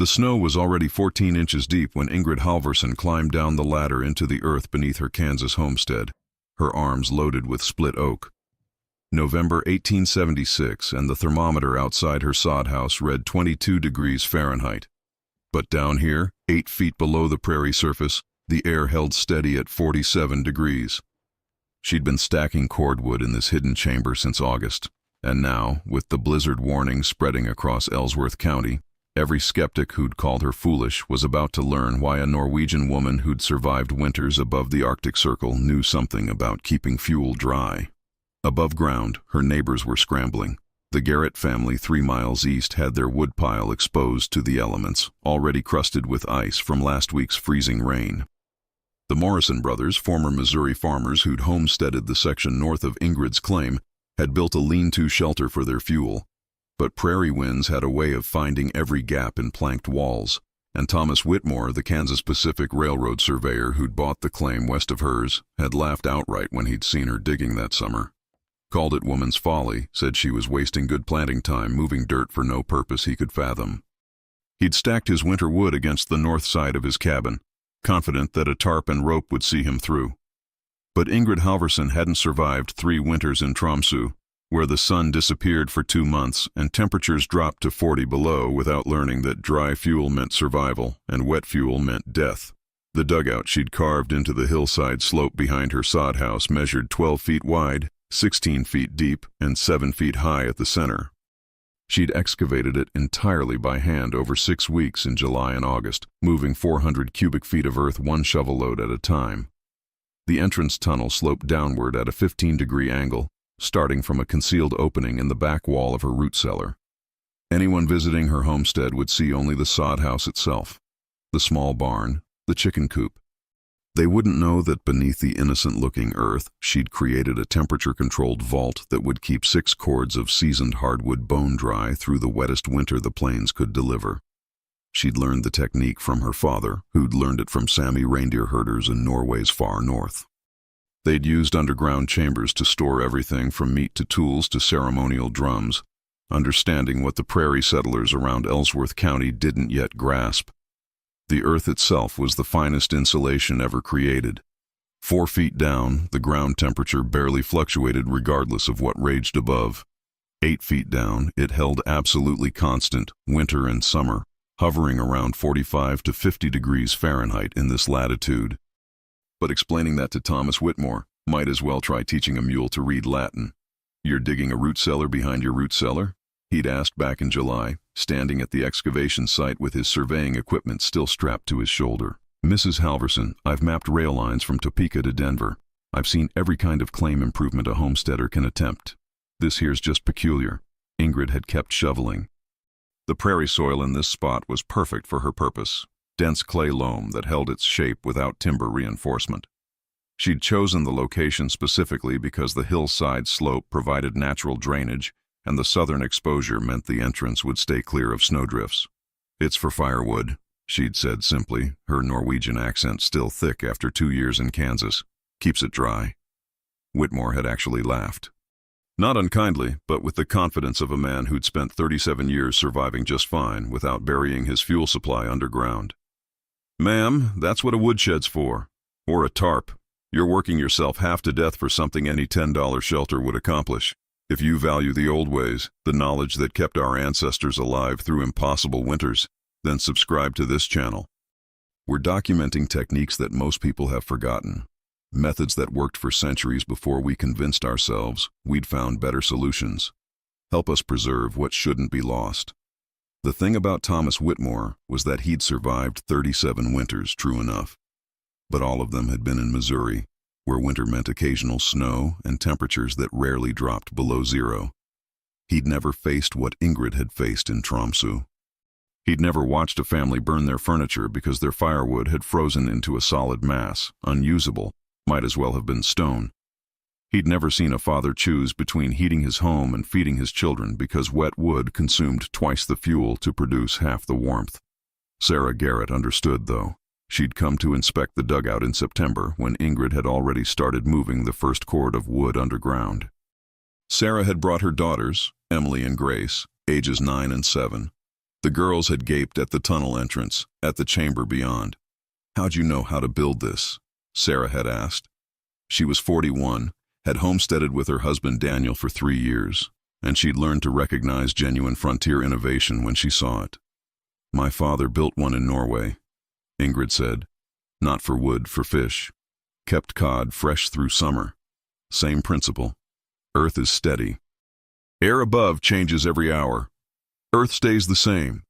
The snow was already 14 inches deep when Ingrid Halvorsen climbed down the ladder into the earth beneath her Kansas homestead, her arms loaded with split oak. November 1876, and the thermometer outside her sod house read 22 degrees Fahrenheit. But down here, 8 feet below the prairie surface, the air held steady at 47 degrees. She'd been stacking cordwood in this hidden chamber since August, and now, with the blizzard warning spreading across Ellsworth County, every skeptic who'd called her foolish was about to learn why a Norwegian woman who'd survived winters above the Arctic Circle knew something about keeping fuel dry. Above ground, her neighbors were scrambling. The Garrett family 3 miles east had their woodpile exposed to the elements, already crusted with ice from last week's freezing rain. The Morrison brothers, former Missouri farmers who'd homesteaded the section north of Ingrid's claim, had built a lean-to shelter for their fuel. But prairie winds had a way of finding every gap in planked walls, and Thomas Whitmore, the Kansas Pacific Railroad surveyor who'd bought the claim west of hers, had laughed outright when he'd seen her digging that summer. Called it woman's folly, said she was wasting good planting time moving dirt for no purpose he could fathom. He'd stacked his winter wood against the north side of his cabin, confident that a tarp and rope would see him through. But Ingrid Halvorsen hadn't survived 3 winters in Tromsø, where the sun disappeared for 2 months and temperatures dropped to 40 below without learning that dry fuel meant survival and wet fuel meant death. The dugout she'd carved into the hillside slope behind her sod house measured 12 feet wide, 16 feet deep, and 7 feet high at the center. She'd excavated it entirely by hand over 6 weeks in July and August, moving 400 cubic feet of earth 1 shovel load at a time. The entrance tunnel sloped downward at a 15-degree angle, starting from a concealed opening in the back wall of her root cellar. Anyone visiting her homestead would see only the sod house itself, the small barn, the chicken coop. They wouldn't know that beneath the innocent-looking earth, she'd created a temperature-controlled vault that would keep 6 cords of seasoned hardwood bone-dry through the wettest winter the plains could deliver. She'd learned the technique from her father, who'd learned it from Sami reindeer herders in Norway's far north. They'd used underground chambers to store everything from meat to tools to ceremonial drums, understanding what the prairie settlers around Ellsworth County didn't yet grasp. The earth itself was the finest insulation ever created. 4 feet down, the ground temperature barely fluctuated regardless of what raged above. 8 feet down, it held absolutely constant, winter and summer, hovering around 45 to 50 degrees Fahrenheit in this latitude. But explaining that to Thomas Whitmore, might as well try teaching a mule to read Latin. "You're digging a root cellar behind your root cellar?" he'd asked back in July, standing at the excavation site with his surveying equipment still strapped to his shoulder. "Mrs. Halvorsen, I've mapped rail lines from Topeka to Denver. I've seen every kind of claim improvement a homesteader can attempt. This here's just peculiar." Ingrid had kept shoveling. The prairie soil in this spot was perfect for her purpose, dense clay loam that held its shape without timber reinforcement. She'd chosen the location specifically because the hillside slope provided natural drainage, and the southern exposure meant the entrance would stay clear of snowdrifts. "It's for firewood," she'd said simply, her Norwegian accent still thick after 2 years in Kansas. "Keeps it dry." Whitmore had actually laughed. Not unkindly, but with the confidence of a man who'd spent 37 years surviving just fine without burying his fuel supply underground. "Ma'am, that's what a woodshed's for. Or a tarp. You're working yourself half to death for something any $10 shelter would accomplish. If you value the old ways, the knowledge that kept our ancestors alive through impossible winters, then subscribe to this channel. We're documenting techniques that most people have forgotten, methods that worked for centuries before we convinced ourselves we'd found better solutions. Help us preserve what shouldn't be lost. The thing about Thomas Whitmore was that he'd survived 37 winters, true enough. But all of them had been in Missouri, where winter meant occasional snow and temperatures that rarely dropped below zero. He'd never faced what Ingrid had faced in Tromsø. He'd never watched a family burn their furniture because their firewood had frozen into a solid mass, unusable, might as well have been stone. He'd never seen a father choose between heating his home and feeding his children because wet wood consumed twice the fuel to produce half the warmth. Sarah Garrett understood, though. She'd come to inspect the dugout in September when Ingrid had already started moving the first cord of wood underground. Sarah had brought her daughters, Emily and Grace, ages 9 and 7. The girls had gaped at the tunnel entrance, at the chamber beyond. "How'd you know how to build this?" Sarah had asked. She was 41, had homesteaded with her husband Daniel for 3 years, and she'd learned to recognize genuine frontier innovation when she saw it. "My father built one in Norway," Ingrid said. "Not for wood, for fish. Kept cod fresh through summer. Same principle. Earth is steady. Air above changes every hour. Earth stays the same."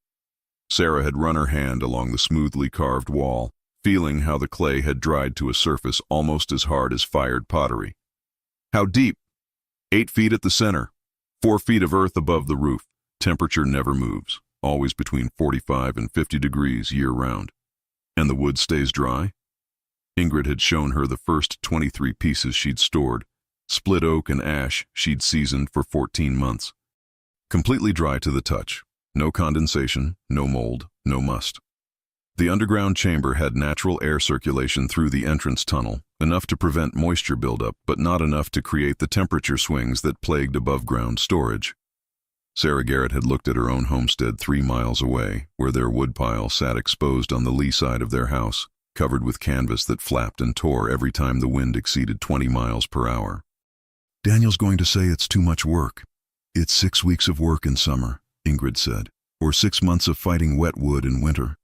Sarah had run her hand along the smoothly carved wall, feeling how the clay had dried to a surface almost as hard as fired pottery. "How deep?" 8 feet at the center. 4 feet of earth above the roof. Temperature never moves, always between 45 and 50 degrees year-round. "And the wood stays dry?" Ingrid had shown her the first 23 pieces she'd stored. Split oak and ash she'd seasoned for 14 months. Completely dry to the touch. No condensation, no mold, no must. The underground chamber had natural air circulation through the entrance tunnel, enough to prevent moisture buildup, but not enough to create the temperature swings that plagued above-ground storage. Sarah Garrett had looked at her own homestead 3 miles away, where their woodpile sat exposed on the lee side of their house, covered with canvas that flapped and tore every time the wind exceeded 20 miles per hour. "Daniel's going to say it's too much work." "It's 6 weeks of work in summer," Ingrid said, "or 6 months of fighting wet wood in winter."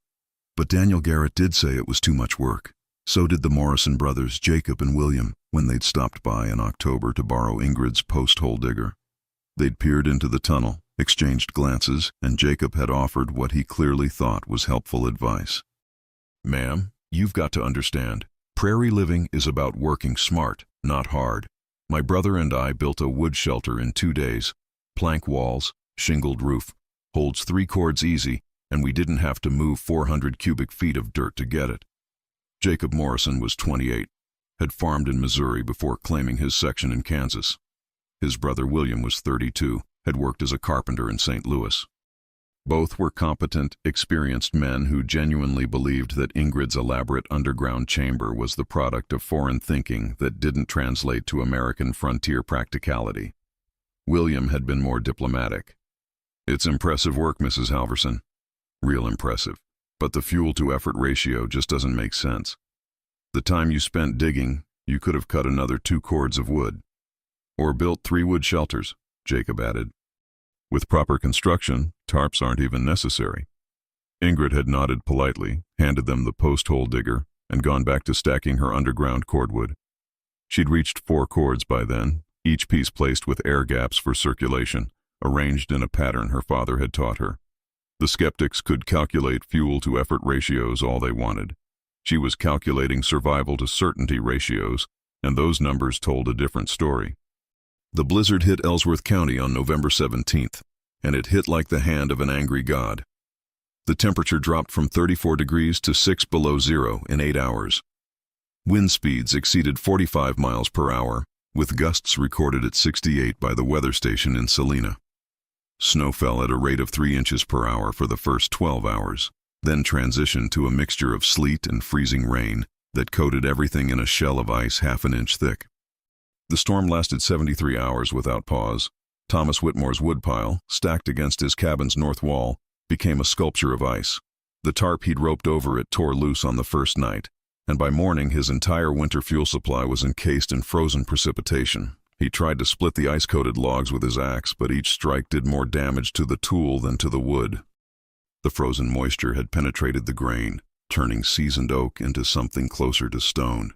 But Daniel Garrett did say it was too much work. So did the Morrison brothers, Jacob and William, when they'd stopped by in October to borrow Ingrid's post-hole digger. They'd peered into the tunnel, exchanged glances, and Jacob had offered what he clearly thought was helpful advice. "Ma'am, you've got to understand. Prairie living is about working smart, not hard. My brother and I built a wood shelter in 2 days. Plank walls, shingled roof, holds 3 cords easy, and we didn't have to move 400 cubic feet of dirt to get it." Jacob Morrison was 28, had farmed in Missouri before claiming his section in Kansas. His brother William was 32, had worked as a carpenter in St. Louis. Both were competent, experienced men who genuinely believed that Ingrid's elaborate underground chamber was the product of foreign thinking that didn't translate to American frontier practicality. William had been more diplomatic. "It's impressive work, Mrs. Halverson. Real impressive. But the fuel-to-effort ratio just doesn't make sense. The time you spent digging, you could have cut another 2 cords of wood. Or built 3 wood shelters," Jacob added. "With proper construction, tarps aren't even necessary." Ingrid had nodded politely, handed them the post-hole digger, and gone back to stacking her underground cordwood. She'd reached 4 cords by then, each piece placed with air gaps for circulation, arranged in a pattern her father had taught her. The skeptics could calculate fuel-to-effort ratios all they wanted. She was calculating survival-to-certainty ratios, and those numbers told a different story. The blizzard hit Ellsworth County on November 17th, and it hit like the hand of an angry god. The temperature dropped from 34 degrees to 6 below zero in 8 hours. Wind speeds exceeded 45 miles per hour, with gusts recorded at 68 by the weather station in Salina. Snow fell at a rate of 3 inches per hour for the first 12 hours, then transitioned to a mixture of sleet and freezing rain that coated everything in a shell of ice half an inch thick. The storm lasted 73 hours without pause. Thomas Whitmore's woodpile, stacked against his cabin's north wall, became a sculpture of ice. The tarp he'd roped over it tore loose on the first night, and by morning his entire winter fuel supply was encased in frozen precipitation. He tried to split the ice-coated logs with his axe, but each strike did more damage to the tool than to the wood. The frozen moisture had penetrated the grain, turning seasoned oak into something closer to stone.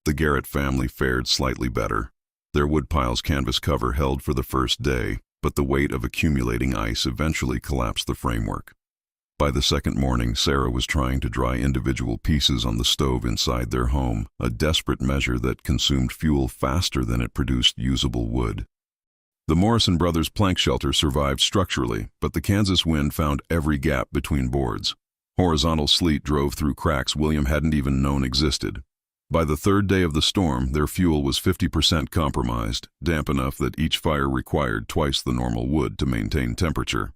The Garrett family fared slightly better. Their woodpile's canvas cover held for the first day, but the weight of accumulating ice eventually collapsed the framework. By the second morning, Sarah was trying to dry individual pieces on the stove inside their home, a desperate measure that consumed fuel faster than it produced usable wood. The Morrison brothers' plank shelter survived structurally, but the Kansas wind found every gap between boards. Horizontal sleet drove through cracks William hadn't even known existed. By the 3rd day of the storm, their fuel was 50% compromised, damp enough that each fire required twice the normal wood to maintain temperature.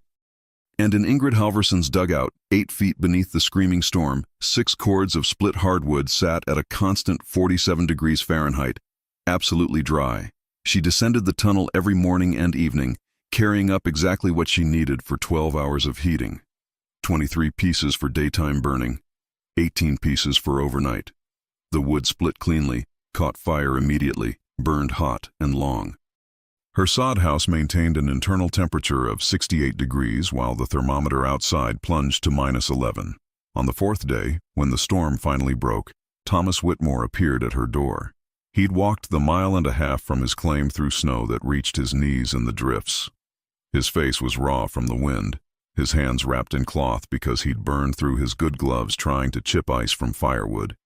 And in Ingrid Halverson's dugout, 8 feet beneath the screaming storm, 6 cords of split hardwood sat at a constant 47 degrees Fahrenheit, absolutely dry. She descended the tunnel every morning and evening, carrying up exactly what she needed for 12 hours of heating. 23 pieces for daytime burning, 18 pieces for overnight. The wood split cleanly, caught fire immediately, burned hot and long. Her sod house maintained an internal temperature of 68 degrees while the thermometer outside plunged to -11. On the fourth day, when the storm finally broke, Thomas Whitmore appeared at her door. He'd walked the 1.5 miles from his claim through snow that reached his knees in the drifts. His face was raw from the wind, his hands wrapped in cloth because he'd burned through his good gloves trying to chip ice from firewood.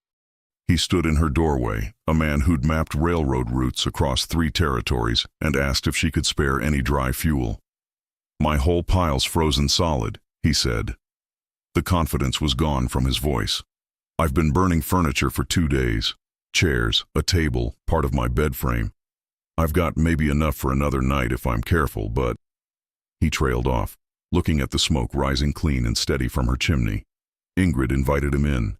He stood in her doorway, a man who'd mapped railroad routes across 3 territories, and asked if she could spare any dry fuel. "My whole pile's frozen solid," he said. The confidence was gone from his voice. "I've been burning furniture for 2 days. Chairs, a table, part of my bed frame. I've got maybe enough for another night if I'm careful, but—" He trailed off, looking at the smoke rising clean and steady from her chimney. Ingrid invited him in.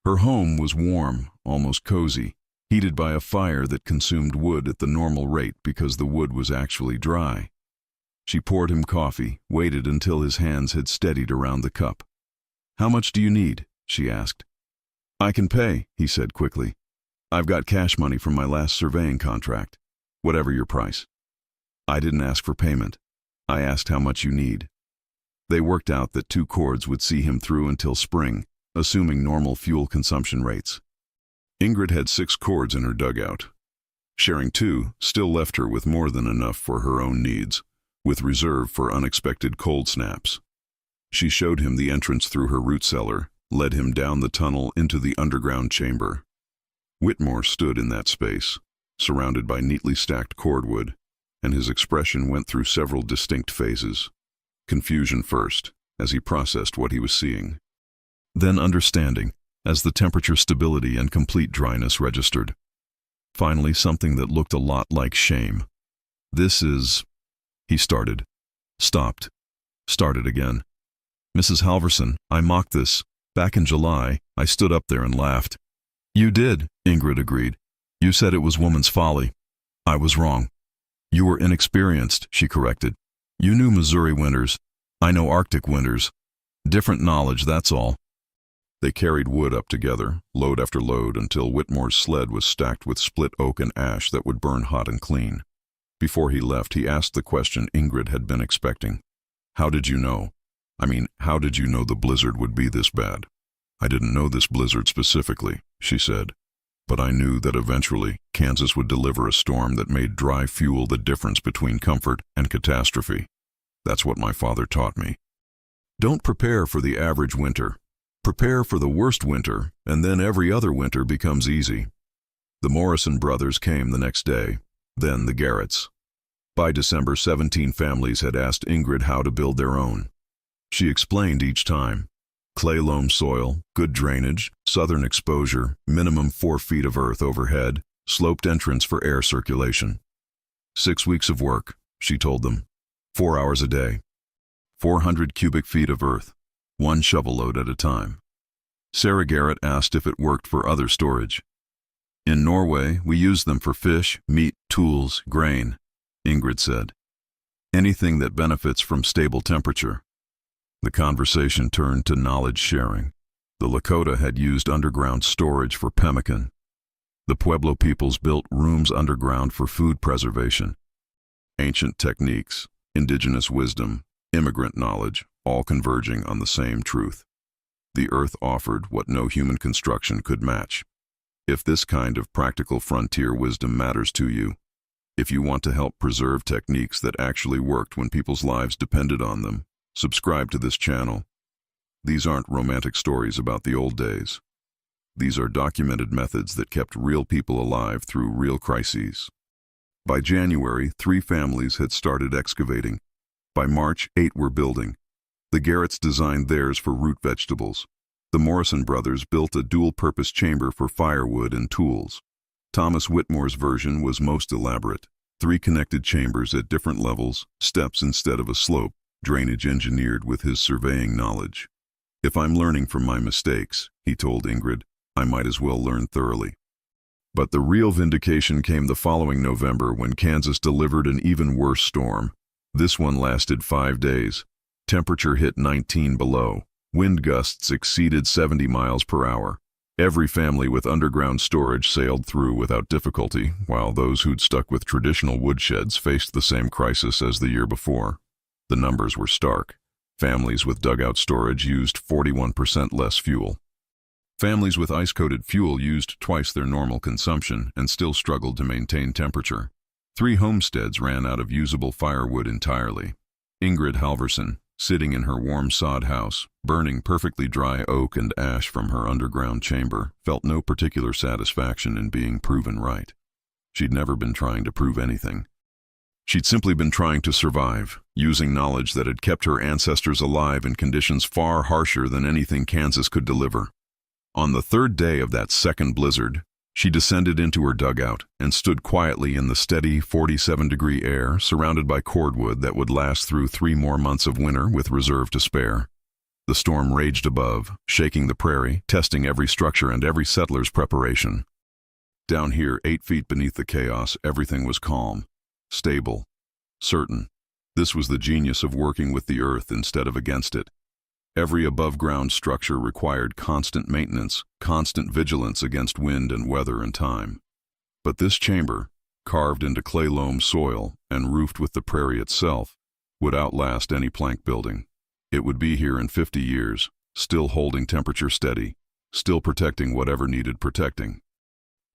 Her home was warm, almost cozy, heated by a fire that consumed wood at the normal rate because the wood was actually dry. She poured him coffee, waited until his hands had steadied around the cup. "How much do you need?" she asked. "I can pay," he said quickly. "I've got cash money from my last surveying contract. Whatever your price." "I didn't ask for payment. I asked how much you need." They worked out that 2 cords would see him through until spring, assuming normal fuel consumption rates. Ingrid had 6 cords in her dugout. Sharing 2 still left her with more than enough for her own needs, with reserve for unexpected cold snaps. She showed him the entrance through her root cellar, led him down the tunnel into the underground chamber. Whitmore stood in that space, surrounded by neatly stacked cordwood, and his expression went through several distinct phases. Confusion first, as he processed what he was seeing. Then understanding, as the temperature stability and complete dryness registered. Finally, something that looked a lot like shame. "This is—" he started. Stopped. Started again. "Mrs. Halverson, I mocked this. Back in July, I stood up there and laughed." "You did," Ingrid agreed. "You said it was woman's folly. I was wrong." "You were inexperienced," she corrected. "You knew Missouri winters. I know Arctic winters. Different knowledge, that's all." They carried wood up together, load after load, until Whitmore's sled was stacked with split oak and ash that would burn hot and clean. Before he left, he asked the question Ingrid had been expecting. "How did you know? How did you know the blizzard would be this bad?" "I didn't know this blizzard specifically," she said, "but I knew that eventually Kansas would deliver a storm that made dry fuel the difference between comfort and catastrophe. That's what my father taught me. Don't prepare for the average winter. Prepare for the worst winter, and then every other winter becomes easy." The Morrison brothers came the next day, then the Garretts. By December, 17 families had asked Ingrid how to build their own. She explained each time. Clay loam soil, good drainage, southern exposure, minimum 4 feet of earth overhead, sloped entrance for air circulation. 6 weeks of work, she told them. 4 hours a day. 400 cubic feet of earth, 1 shovel load at a time. Sarah Garrett asked if it worked for other storage. "In Norway, we use them for fish, meat, tools, grain," Ingrid said. "Anything that benefits from stable temperature." The conversation turned to knowledge sharing. The Lakota had used underground storage for pemmican. The Pueblo peoples built rooms underground for food preservation. Ancient techniques, indigenous wisdom, immigrant knowledge, all converging on the same truth. The earth offered what no human construction could match. If this kind of practical frontier wisdom matters to you, if you want to help preserve techniques that actually worked when people's lives depended on them, subscribe to this channel. These aren't romantic stories about the old days. These are documented methods that kept real people alive through real crises. By January, 3 families had started excavating. By March, 8 were building. The Garretts designed theirs for root vegetables. The Morrison brothers built a dual-purpose chamber for firewood and tools. Thomas Whitmore's version was most elaborate. 3 connected chambers at different levels, steps instead of a slope, drainage engineered with his surveying knowledge. "If I'm learning from my mistakes," he told Ingrid, "I might as well learn thoroughly." But the real vindication came the following November when Kansas delivered an even worse storm. This one lasted 5 days. Temperature hit 19 below. Wind gusts exceeded 70 miles per hour. Every family with underground storage sailed through without difficulty, while those who'd stuck with traditional woodsheds faced the same crisis as the year before. The numbers were stark. Families with dugout storage used 41% less fuel. Families with ice-coated fuel used twice their normal consumption and still struggled to maintain temperature. 3 homesteads ran out of usable firewood entirely. Ingrid Halvorsen, sitting in her warm sod house, burning perfectly dry oak and ash from her underground chamber, felt no particular satisfaction in being proven right. She'd never been trying to prove anything. She'd simply been trying to survive, using knowledge that had kept her ancestors alive in conditions far harsher than anything Kansas could deliver. On the 3rd day of that second blizzard, she descended into her dugout and stood quietly in the steady 47-degree air, surrounded by cordwood that would last through 3 more months of winter with reserve to spare. The storm raged above, shaking the prairie, testing every structure and every settler's preparation. Down here, 8 feet beneath the chaos, everything was calm, stable, certain. This was the genius of working with the earth instead of against it. Every above-ground structure required constant maintenance, constant vigilance against wind and weather and time. But this chamber, carved into clay loam soil and roofed with the prairie itself, would outlast any plank building. It would be here in 50 years, still holding temperature steady, still protecting whatever needed protecting.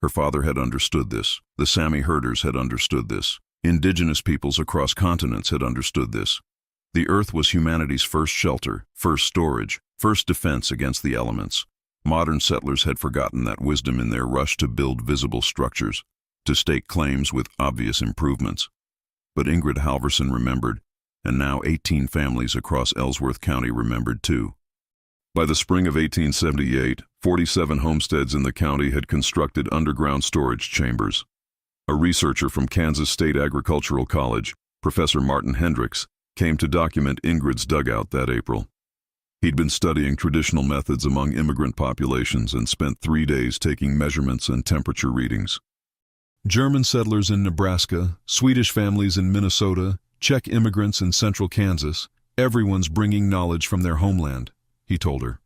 Her father had understood this. The Sami herders had understood this. Indigenous peoples across continents had understood this. The earth was humanity's first shelter, first storage, first defense against the elements. Modern settlers had forgotten that wisdom in their rush to build visible structures, to stake claims with obvious improvements. But Ingrid Halvorsen remembered, and now 18 families across Ellsworth County remembered too. By the spring of 1878, 47 homesteads in the county had constructed underground storage chambers. A researcher from Kansas State Agricultural College, Professor Martin Hendricks, came to document Ingrid's dugout that April. He'd been studying traditional methods among immigrant populations and spent 3 days taking measurements and temperature readings. German settlers in Nebraska, Swedish families in Minnesota, Czech immigrants in central Kansas, everyone's bringing knowledge from their homeland, he told her.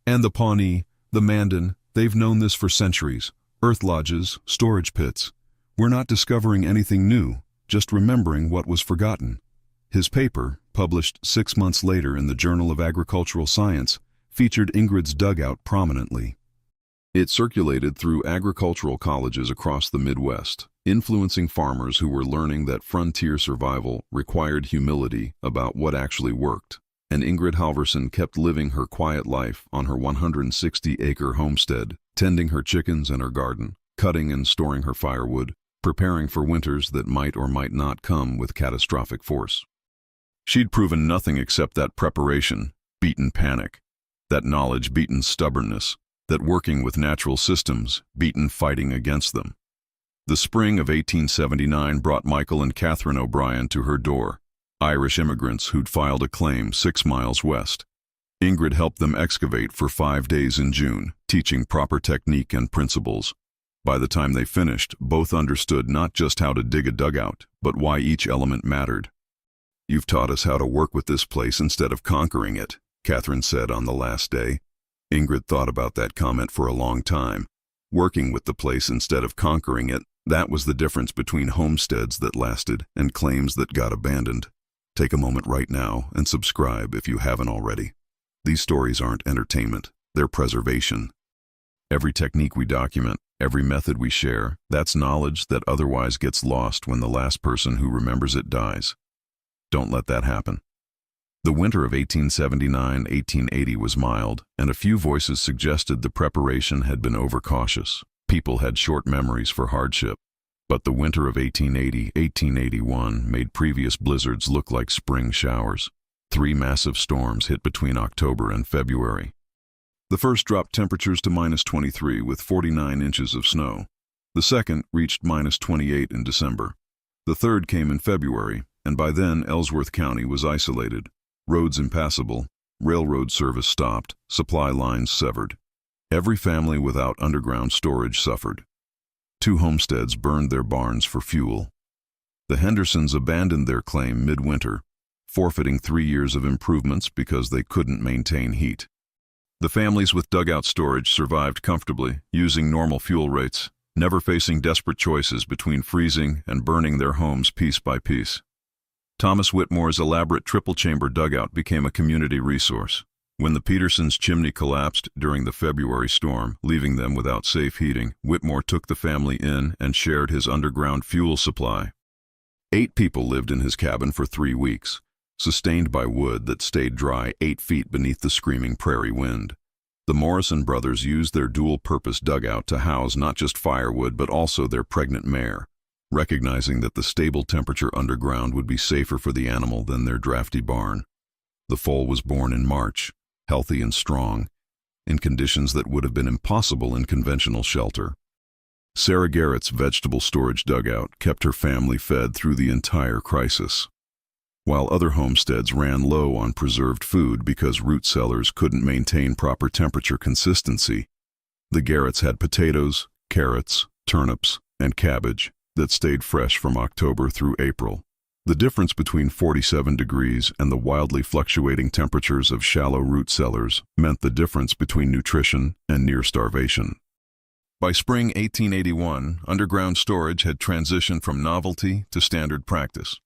And the Pawnee, the Mandan, they've known this for centuries. Earth lodges, storage pits. We're not discovering anything new, just remembering what was forgotten. His paper, published 6 months later in the Journal of Agricultural Science, featured Ingrid's dugout prominently. It circulated through agricultural colleges across the Midwest, influencing farmers who were learning that frontier survival required humility about what actually worked. And Ingrid Halvorsen kept living her quiet life on her 160-acre homestead, tending her chickens and her garden, cutting and storing her firewood, preparing for winters that might or might not come with catastrophic force. She'd proven nothing except that preparation, beaten panic, that knowledge beaten stubbornness, that working with natural systems beaten fighting against them. The spring of 1879 brought Michael and Catherine O'Brien to her door, Irish immigrants who'd filed a claim 6 miles west. Ingrid helped them excavate for 5 days in June, teaching proper technique and principles. By the time they finished, both understood not just how to dig a dugout, but why each element mattered. "You've taught us how to work with this place instead of conquering it," Catherine said on the last day. Ingrid thought about that comment for a long time. Working with the place instead of conquering it, that was the difference between homesteads that lasted and claims that got abandoned. Take a moment right now and subscribe if you haven't already. These stories aren't entertainment, they're preservation. Every technique we document, every method we share, that's knowledge that otherwise gets lost when the last person who remembers it dies. Don't let that happen. The winter of 1879-1880 was mild, and a few voices suggested the preparation had been overcautious. People had short memories for hardship. But the winter of 1880-1881 made previous blizzards look like spring showers. 3 massive storms hit between October and February. The first dropped temperatures to -23 with 49 inches of snow. The second reached -28 in December. The third came in February, and by then Ellsworth County was isolated. Roads impassable, railroad service stopped, supply lines severed. Every family without underground storage suffered. 2 homesteads burned their barns for fuel. The Hendersons abandoned their claim midwinter. forfeiting 3 years of improvements because they couldn't maintain heat. The families with dugout storage survived comfortably, using normal fuel rates, never facing desperate choices between freezing and burning their homes piece by piece. Thomas Whitmore's elaborate triple-chamber dugout became a community resource. When the Petersons' chimney collapsed during the February storm, leaving them without safe heating, Whitmore took the family in and shared his underground fuel supply. 8 people lived in his cabin for 3 weeks, sustained by wood that stayed dry 8 feet beneath the screaming prairie wind. The Morrison brothers used their dual-purpose dugout to house not just firewood but also their pregnant mare, recognizing that the stable temperature underground would be safer for the animal than their drafty barn. The foal was born in March, healthy and strong, in conditions that would have been impossible in conventional shelter. Sarah Garrett's vegetable storage dugout kept her family fed through the entire crisis. While other homesteads ran low on preserved food because root cellars couldn't maintain proper temperature consistency, the Garretts had potatoes, carrots, turnips, and cabbage that stayed fresh from October through April. The difference between 47 degrees and the wildly fluctuating temperatures of shallow root cellars meant the difference between nutrition and near starvation. By spring 1881, underground storage had transitioned from novelty to standard practice.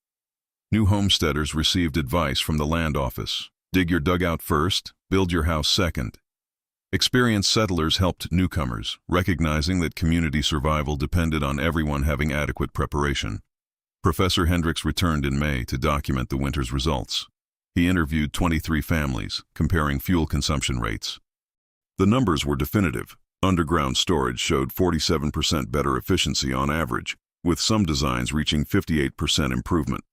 New homesteaders received advice from the land office: dig your dugout first, build your house second. Experienced settlers helped newcomers, recognizing that community survival depended on everyone having adequate preparation. Professor Hendricks returned in May to document the winter's results. He interviewed 23 families, comparing fuel consumption rates. The numbers were definitive. Underground storage showed 47% better efficiency on average, with some designs reaching 58% improvement.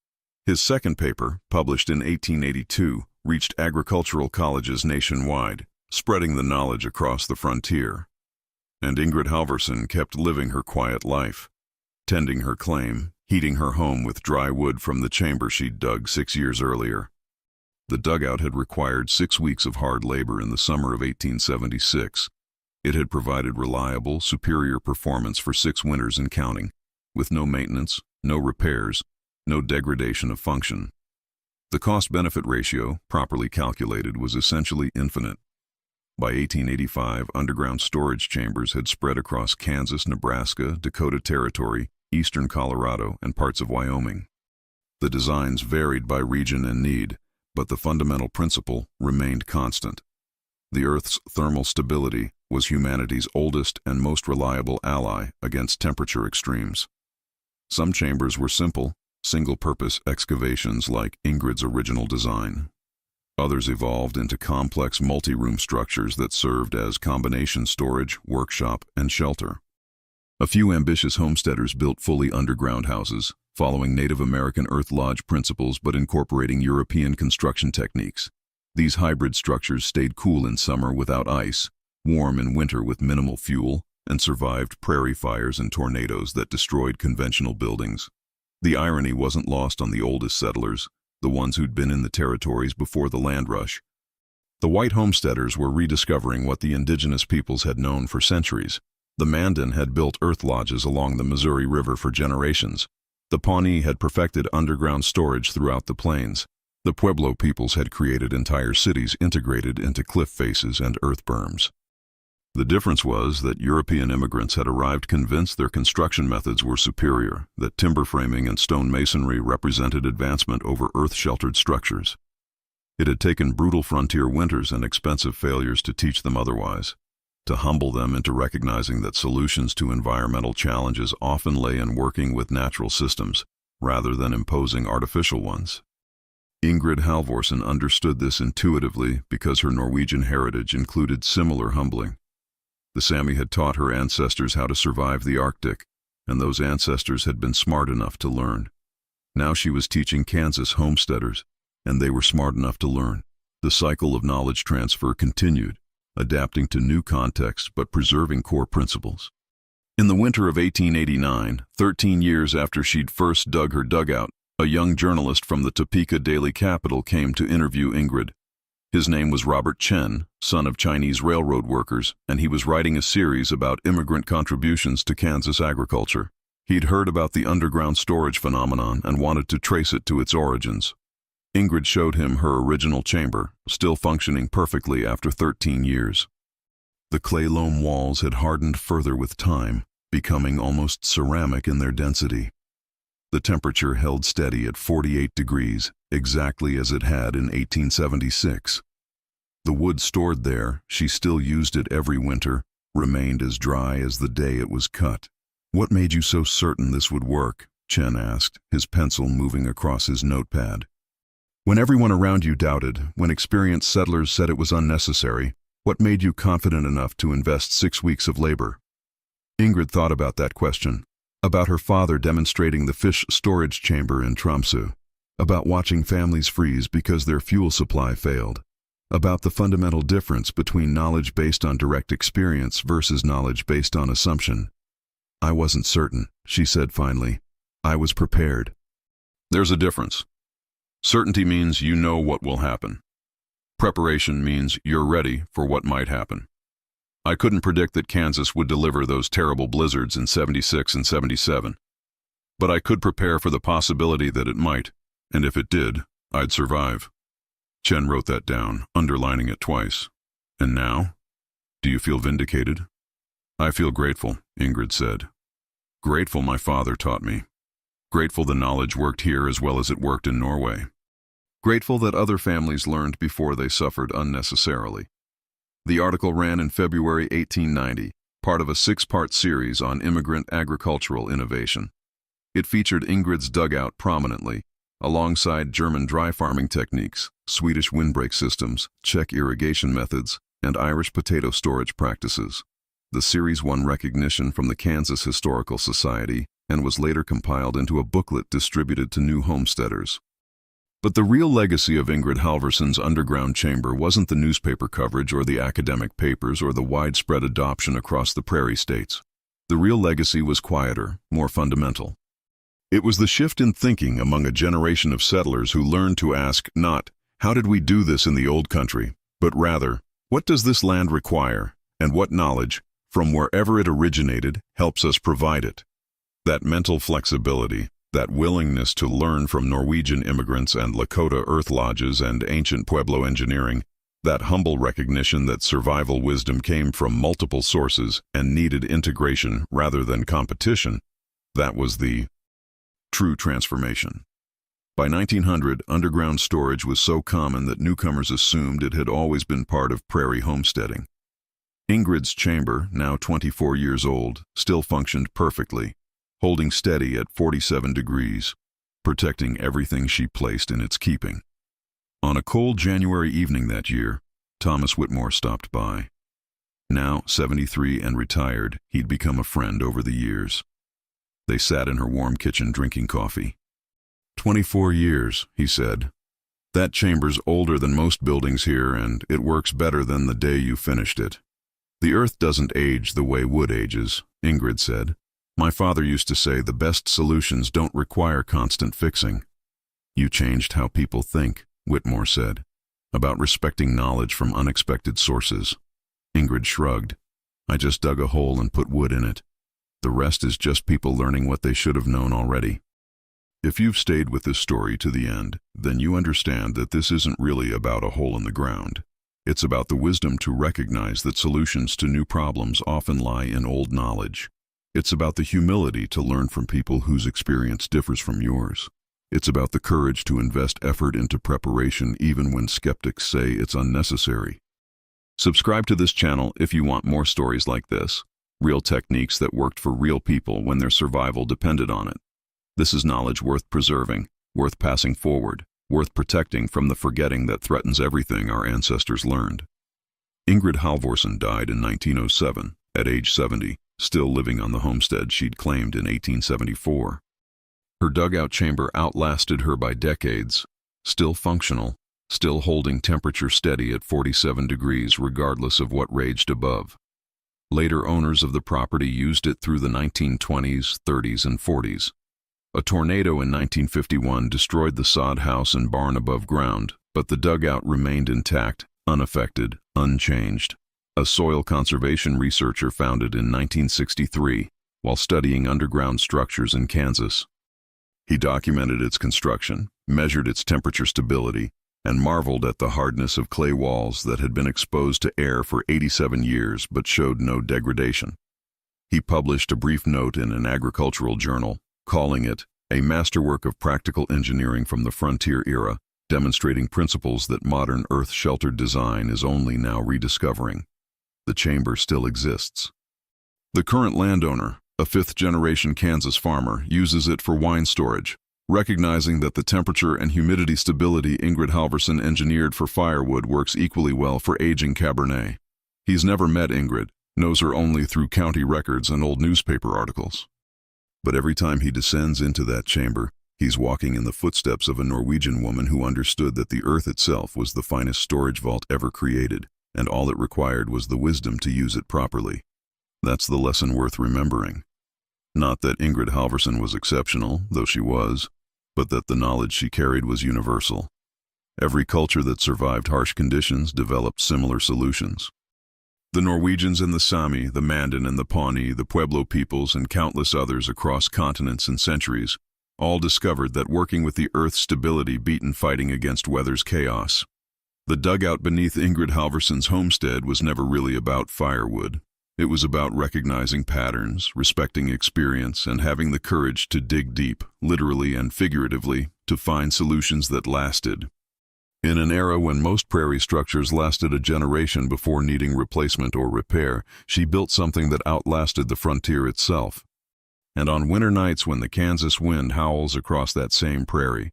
His second paper, published in 1882, reached agricultural colleges nationwide, spreading the knowledge across the frontier. And Ingrid Halvorsen kept living her quiet life, tending her claim, heating her home with dry wood from the chamber she'd dug 6 years earlier. The dugout had required 6 weeks of hard labor in the summer of 1876. It had provided reliable, superior performance for 6 winters and counting, with no maintenance, no repairs, no degradation of function. The cost-benefit ratio, properly calculated, was essentially infinite. By 1885, underground storage chambers had spread across Kansas, Nebraska, Dakota Territory, eastern Colorado, and parts of Wyoming. The designs varied by region and need, but the fundamental principle remained constant. The Earth's thermal stability was humanity's oldest and most reliable ally against temperature extremes. Some chambers were simple, single-purpose excavations like Ingrid's original design. Others evolved into complex multi-room structures that served as combination storage, workshop, and shelter. A few ambitious homesteaders built fully underground houses, following Native American Earth Lodge principles but incorporating European construction techniques. These hybrid structures stayed cool in summer without ice, warm in winter with minimal fuel, and survived prairie fires and tornadoes that destroyed conventional buildings. The irony wasn't lost on the oldest settlers, the ones who'd been in the territories before the land rush. The white homesteaders were rediscovering what the indigenous peoples had known for centuries. The Mandan had built earth lodges along the Missouri River for generations. The Pawnee had perfected underground storage throughout the plains. The Pueblo peoples had created entire cities integrated into cliff faces and earth berms. The difference was that European immigrants had arrived convinced their construction methods were superior, that timber framing and stone masonry represented advancement over earth-sheltered structures. It had taken brutal frontier winters and expensive failures to teach them otherwise, to humble them into recognizing that solutions to environmental challenges often lay in working with natural systems, rather than imposing artificial ones. Ingrid Halvorsen understood this intuitively because her Norwegian heritage included similar humbling. The Sami had taught her ancestors how to survive the Arctic, and those ancestors had been smart enough to learn. Now she was teaching Kansas homesteaders, and they were smart enough to learn. The cycle of knowledge transfer continued, adapting to new contexts but preserving core principles. In the winter of 1889, 13 years after she'd first dug her dugout, a young journalist from the Topeka Daily Capital came to interview Ingrid. His name was Robert Chen, son of Chinese railroad workers, and he was writing a series about immigrant contributions to Kansas agriculture. He'd heard about the underground storage phenomenon and wanted to trace it to its origins. Ingrid showed him her original chamber, still functioning perfectly after 13 years. The clay loam walls had hardened further with time, becoming almost ceramic in their density. The temperature held steady at 48 degrees, exactly as it had in 1876. The wood stored there, she still used it every winter, remained as dry as the day it was cut. "What made you so certain this would work?" Chen asked, his pencil moving across his notepad. "When everyone around you doubted, when experienced settlers said it was unnecessary, what made you confident enough to invest 6 weeks of labor?" Ingrid thought about that question, about her father demonstrating the fish storage chamber in Tromsø, about watching families freeze because their fuel supply failed, about the fundamental difference between knowledge based on direct experience versus knowledge based on assumption. "I wasn't certain," she said finally. "I was prepared." There's a difference. Certainty means you know what will happen. Preparation means you're ready for what might happen. I couldn't predict that Kansas would deliver those terrible blizzards in 76 and 77. But I could prepare for the possibility that it might, and if it did, I'd survive. Chen wrote that down, underlining it twice. "And now? Do you feel vindicated?" "I feel grateful," Ingrid said. "Grateful my father taught me. Grateful the knowledge worked here as well as it worked in Norway. Grateful that other families learned before they suffered unnecessarily." The article ran in February 1890, part of a 6-part series on immigrant agricultural innovation. It featured Ingrid's dugout prominently, alongside German dry farming techniques, Swedish windbreak systems, Czech irrigation methods, and Irish potato storage practices. The series won recognition from the Kansas Historical Society and was later compiled into a booklet distributed to new homesteaders. But the real legacy of Ingrid Halvorsson's underground chamber wasn't the newspaper coverage or the academic papers or the widespread adoption across the prairie states. The real legacy was quieter, more fundamental. It was the shift in thinking among a generation of settlers who learned to ask not, "How did we do this in the old country?" but rather, "What does this land require, and what knowledge, from wherever it originated, helps us provide it?" That mental flexibility, that willingness to learn from Norwegian immigrants and Lakota earth lodges and ancient Pueblo engineering, that humble recognition that survival wisdom came from multiple sources and needed integration rather than competition, that was the true transformation. By 1900, underground storage was so common that newcomers assumed it had always been part of prairie homesteading. Ingrid's chamber, now 24 years old, still functioned perfectly, holding steady at 47 degrees, protecting everything she placed in its keeping. On a cold January evening that year, Thomas Whitmore stopped by. Now 73 and retired, he'd become a friend over the years. They sat in her warm kitchen drinking coffee. 24 years, he said. "That chamber's older than most buildings here, and it works better than the day you finished it." "The earth doesn't age the way wood ages," Ingrid said. "My father used to say the best solutions don't require constant fixing." "You changed how people think," Whitmore said, "about respecting knowledge from unexpected sources." Ingrid shrugged. "I just dug a hole and put wood in it. The rest is just people learning what they should have known already." If you've stayed with this story to the end, then you understand that this isn't really about a hole in the ground. It's about the wisdom to recognize that solutions to new problems often lie in old knowledge. It's about the humility to learn from people whose experience differs from yours. It's about the courage to invest effort into preparation even when skeptics say it's unnecessary. Subscribe to this channel if you want more stories like this, real techniques that worked for real people when their survival depended on it. This is knowledge worth preserving, worth passing forward, worth protecting from the forgetting that threatens everything our ancestors learned. Ingrid Halvorsson died in 1907, at age 70, still living on the homestead she'd claimed in 1874. Her dugout chamber outlasted her by decades, still functional, still holding temperature steady at 47 degrees regardless of what raged above. Later owners of the property used it through the 1920s, 30s, and 40s. A tornado in 1951 destroyed the sod house and barn above ground, but the dugout remained intact, unaffected, unchanged. A soil conservation researcher found it in 1963 while studying underground structures in Kansas. He documented its construction, measured its temperature stability, and marveled at the hardness of clay walls that had been exposed to air for 87 years but showed no degradation. He published a brief note in an agricultural journal, calling it a masterwork of practical engineering from the frontier era, demonstrating principles that modern earth-sheltered design is only now rediscovering. The chamber still exists. The current landowner, a fifth-generation Kansas farmer, uses it for wine storage, recognizing that the temperature and humidity stability Ingrid Halvorsen engineered for Firewood works equally well for aging Cabernet. He's never met Ingrid, knows her only through county records and old newspaper articles. But every time he descends into that chamber, he's walking in the footsteps of a Norwegian woman who understood that the earth itself was the finest storage vault ever created, and all it required was the wisdom to use it properly. That's the lesson worth remembering. Not that Ingrid Halvorsen was exceptional, though she was, but that the knowledge she carried was universal. Every culture that survived harsh conditions developed similar solutions. The Norwegians and the Sami, the Mandan and the Pawnee, the Pueblo peoples, and countless others across continents and centuries all discovered that working with the earth's stability beat fighting against weather's chaos. The dugout beneath Ingrid Halvorsen's homestead was never really about firewood. It was about recognizing patterns, respecting experience, and having the courage to dig deep, literally and figuratively, to find solutions that lasted. In an era when most prairie structures lasted a generation before needing replacement or repair, she built something that outlasted the frontier itself. And on winter nights when the Kansas wind howls across that same prairie,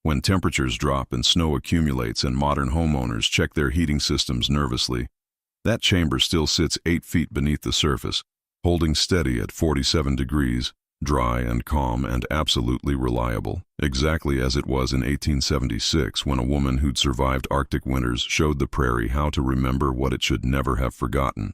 when temperatures drop and snow accumulates and modern homeowners check their heating systems nervously, that chamber still sits 8 feet beneath the surface, holding steady at 47 degrees, dry and calm and absolutely reliable, exactly as it was in 1876 when a woman who'd survived Arctic winters showed the prairie how to remember what it should never have forgotten.